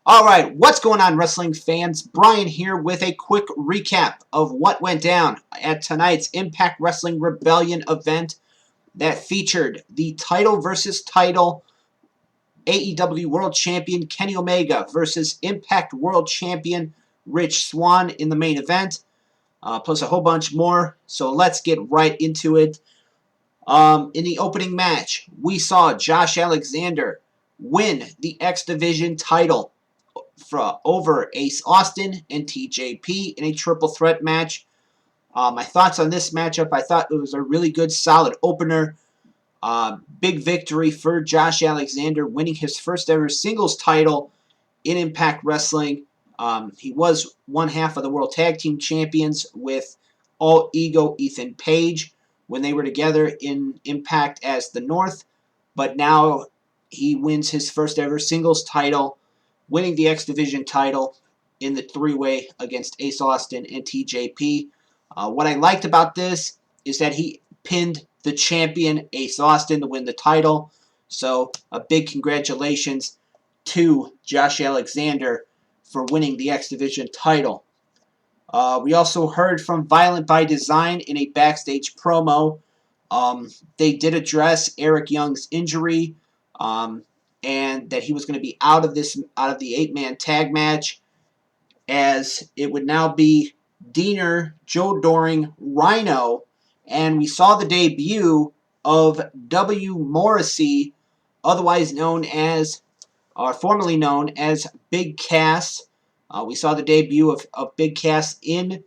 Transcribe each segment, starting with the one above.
All right, what's going on, wrestling fans? Brian here with a quick recap of what went down at tonight's Impact Wrestling Rebellion event that featured the title versus title AEW World Champion Kenny Omega versus Impact World Champion Rich Swann in the main event, plus a whole bunch more. So let's get right into it. In the opening match, we saw Josh Alexander win the X Division title over Ace Austin and TJP in a triple threat match. My thoughts on this matchup, I thought it was a really good, solid opener. Big victory for Josh Alexander, winning his first ever singles title in Impact Wrestling. He was one half of the World Tag Team Champions with All Ego Ethan Page when they were together in Impact as the North, but now he wins his first ever singles title, winning the X Division title in the three-way against Ace Austin and TJP. What I liked about this is that he pinned the champion Ace Austin to win the title. So a big congratulations to Josh Alexander for winning the X Division title. We also heard from Violent by Design in a backstage promo. They did address Eric Young's injury, and that he was going to be out of the 8-man tag match, as it would now be Diener, Joe Doring, Rhino, and we saw the debut of W. Morrissey, otherwise known as, or formerly known as Big Cass. We saw the debut of Big Cass in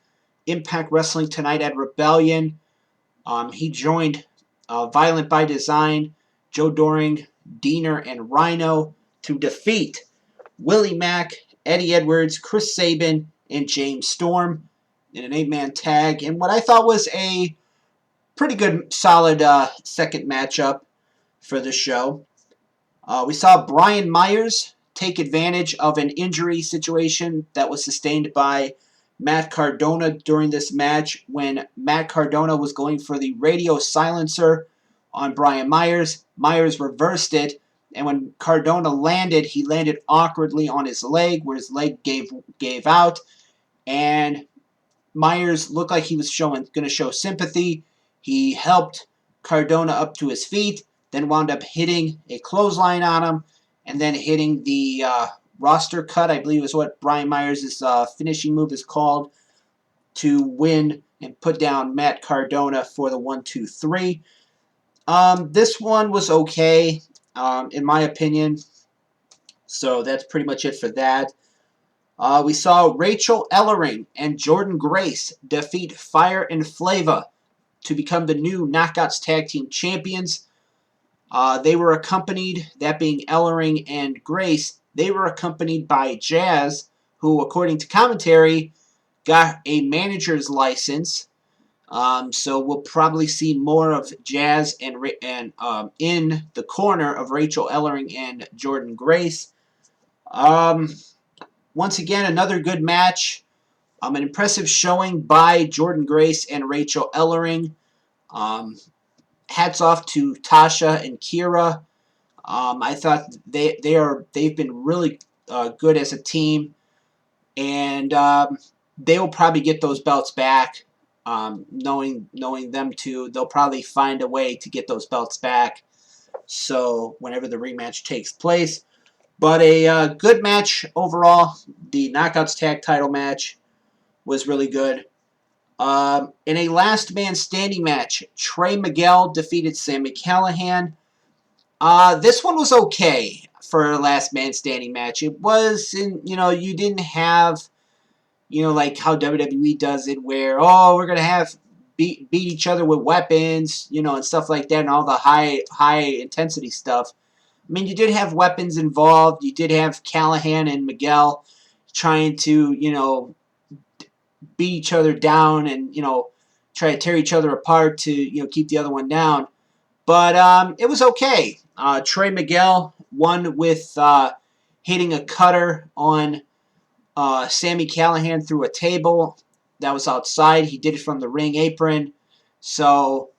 Impact Wrestling tonight at Rebellion. He joined Violent by Design, Joe Doring, Diener, and Rhino to defeat Willie Mack, Eddie Edwards, Chris Sabin, and James Storm in an 8-man tag. And what I thought was a pretty good, solid second matchup for the show. We saw Brian Myers take advantage of an injury situation that was sustained by Matt Cardona during this match when Matt Cardona was going for the radio silencer on Brian Myers. Myers reversed it, and when Cardona landed, he landed awkwardly on his leg, where his leg gave out, and Myers looked like he was going to show sympathy. He helped Cardona up to his feet, then wound up hitting a clothesline on him, and then hitting the roster cut, I believe is what Brian Myers' finishing move is called, to win and put down Matt Cardona for the 1-2-3. This one was okay, in my opinion. So that's pretty much it for that. We saw Rachel Ellering and Jordan Grace defeat Fire and Flava to become the new Knockouts Tag Team Champions. They were accompanied, that being Ellering and Grace, they were accompanied by Jazz, who, according to commentary, got a manager's license. So we'll probably see more of Jazz and in the corner of Rachel Ellering and Jordan Grace. Once again, another good match. An impressive showing by Jordan Grace and Rachel Ellering. Hats off to Tasha and Kira. I thought they've been really good as a team, and they will probably get those belts back. Knowing them two, they'll probably find a way to get those belts back. So whenever the rematch takes place, but a good match overall. The Knockouts Tag Title match was really good. In a last man standing match, Trey Miguel defeated Sami Callihan. This one was okay for a last man standing match. It was, you didn't have, like how WWE does it, where, we're going to have beat each other with weapons, and stuff like that, and all the high intensity stuff. I mean, you did have weapons involved. You did have Callahan and Miguel trying to, beat each other down and, try to tear each other apart to, keep the other one down. But it was okay. Trey Miguel won with hitting a cutter on Sami Callihan through a table that was outside. He did it from the ring apron. So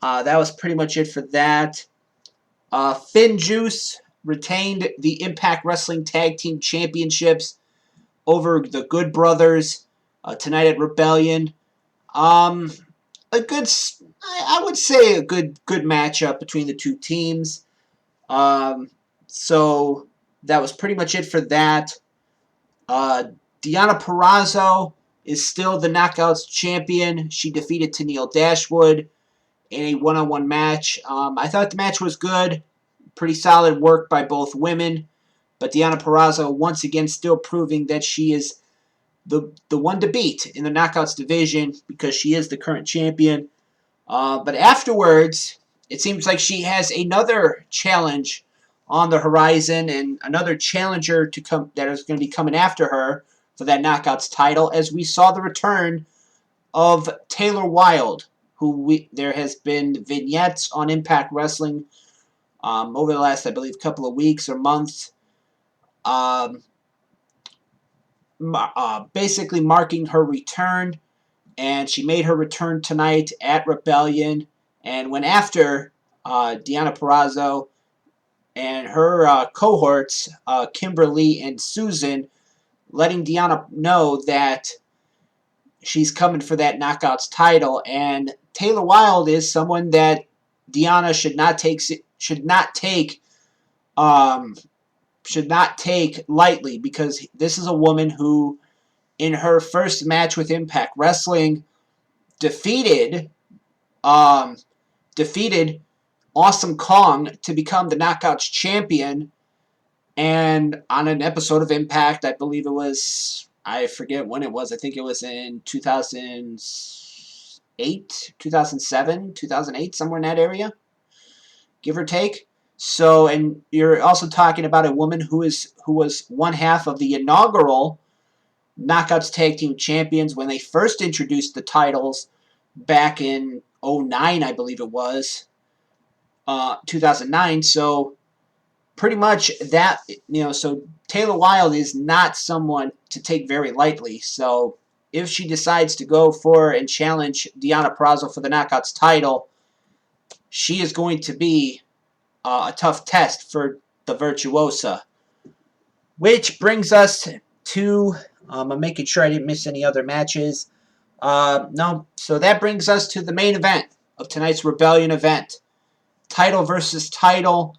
that was pretty much it for that. Finn Juice retained the Impact Wrestling Tag Team Championships over the Good Brothers tonight at Rebellion. A good, I would say a good matchup between the two teams. So that was pretty much it for that. Deonna Purrazzo is still the Knockouts champion. She defeated Tenille Dashwood in a one-on-one match. I thought the match was good. Pretty solid work by both women. But Deonna Purrazzo once again still proving that she is the one to beat in the Knockouts division because she is the current champion. But afterwards, it seems like she has another challenge on the horizon and another challenger to come that is going to be coming after her for that Knockouts title, as we saw the return of Taylor Wilde, there has been vignettes on Impact Wrestling over the last, I believe, couple of weeks or months, basically marking her return. And she made her return tonight at Rebellion and went after Deonna Purrazzo and her cohorts, Kimberly and Susan, letting Deonna know that she's coming for that Knockouts title. And Taylor Wilde is someone that Deonna should not take lightly, because this is a woman who, in her first match with Impact Wrestling, defeated Awesome Kong to become the Knockouts champion. And on an episode of Impact, I believe it was, I forget when it was, I think it was in 2008, 2007, 2008, somewhere in that area, give or take. So, and you're also talking about a woman who was one half of the inaugural Knockouts Tag Team Champions when they first introduced the titles back in 2009, I believe it was, 2009. So pretty much that, so Taylor Wilde is not someone to take very lightly. So if she decides to go for and challenge Deonna Purrazzo for the Knockouts title, she is going to be a tough test for the Virtuosa. Which brings us to, I'm making sure I didn't miss any other matches. No, so that brings us to the main event of tonight's Rebellion event. Title versus title.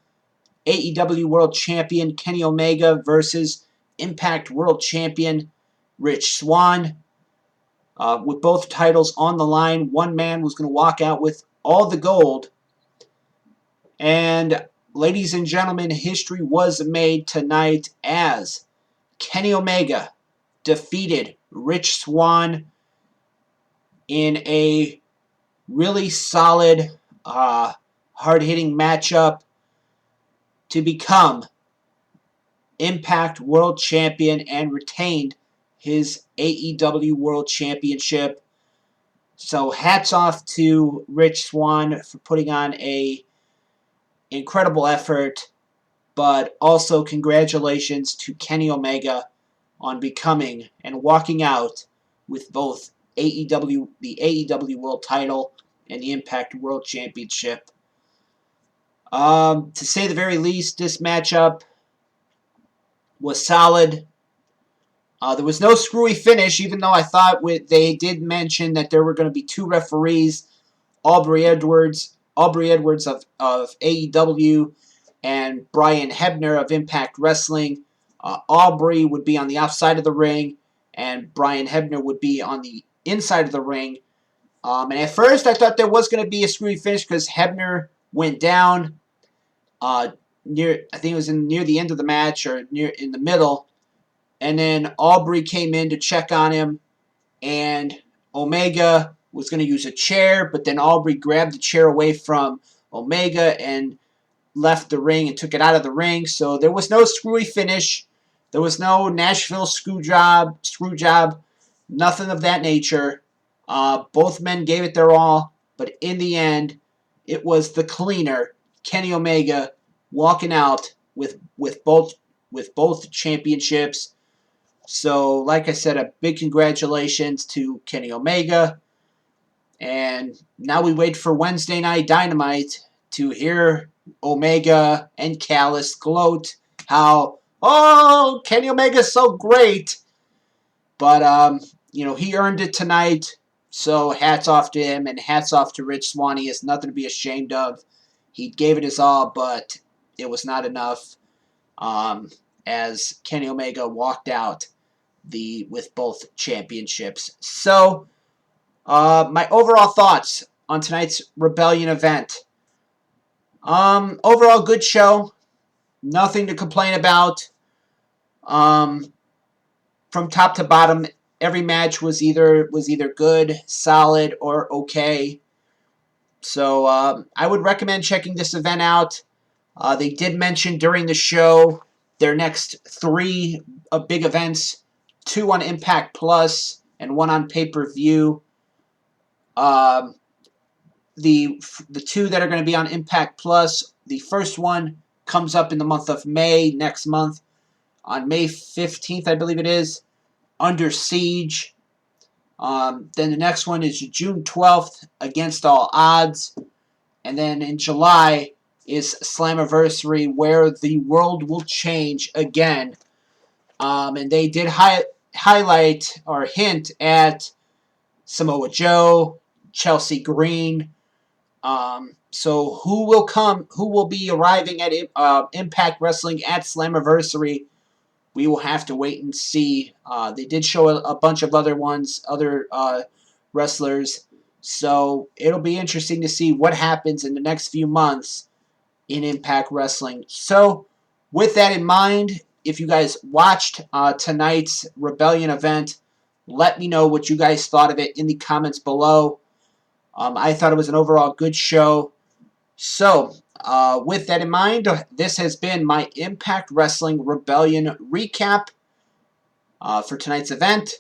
AEW World Champion Kenny Omega versus Impact World Champion Rich Swann. With both titles on the line, one man was going to walk out with all the gold. And ladies and gentlemen, history was made tonight as Kenny Omega defeated Rich Swann in a really solid, hard-hitting matchup to become Impact World Champion and retained his AEW World Championship. So hats off to Rich Swann for putting on a incredible effort, but also congratulations to Kenny Omega on becoming and walking out with both the AEW World title and the Impact World Championship. To say the very least, this matchup was solid. There was no screwy finish, even though I thought they did mention that there were going to be two referees, Aubrey Edwards of AEW and Brian Hebner of Impact Wrestling. Aubrey would be on the outside of the ring, and Brian Hebner would be on the inside of the ring. And at first, I thought there was going to be a screwy finish because Hebner went down I think it was near the end of the match or near in the middle, and then Aubrey came in to check on him, and Omega was going to use a chair, but then Aubrey grabbed the chair away from Omega and left the ring and took it out of the ring. So there was no screwy finish. There was no Nashville screw job, nothing of that nature. Both men gave it their all, but in the end, it was the cleaner, Kenny Omega, walking out with both championships. So, like I said, a big congratulations to Kenny Omega. And now we wait for Wednesday Night Dynamite to hear Omega and Callis gloat how, oh, Kenny Omega's so great. But, he earned it tonight. So hats off to him, and hats off to Rich Swann. He has nothing to be ashamed of. He gave it his all, but it was not enough. As Kenny Omega walked out with both championships. So, my overall thoughts on tonight's Rebellion event. Overall, good show. Nothing to complain about. From top to bottom, every match was either good, solid, or okay. So I would recommend checking this event out. They did mention during the show their next 3 big events, 2 on Impact Plus and 1 on pay-per-view. The 2 that are going to be on Impact Plus, the first one comes up in the month of May, next month, on May 15th, I believe it is, Under Siege. Then the next one is June 12th, Against All Odds. And then in July is Slammiversary, where the world will change again. And they did highlight or hint at Samoa Joe, Chelsea Green. So who will be arriving at Impact Wrestling at Slammiversary? We will have to wait and see. They did show a bunch of other wrestlers. So it'll be interesting to see what happens in the next few months in Impact Wrestling. So with that in mind, if you guys watched tonight's Rebellion event, let me know what you guys thought of it in the comments below. I thought it was an overall good show. So, with that in mind, this has been my Impact Wrestling Rebellion recap for tonight's event.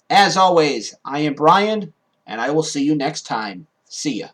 As always, I am Brian, and I will see you next time. See ya.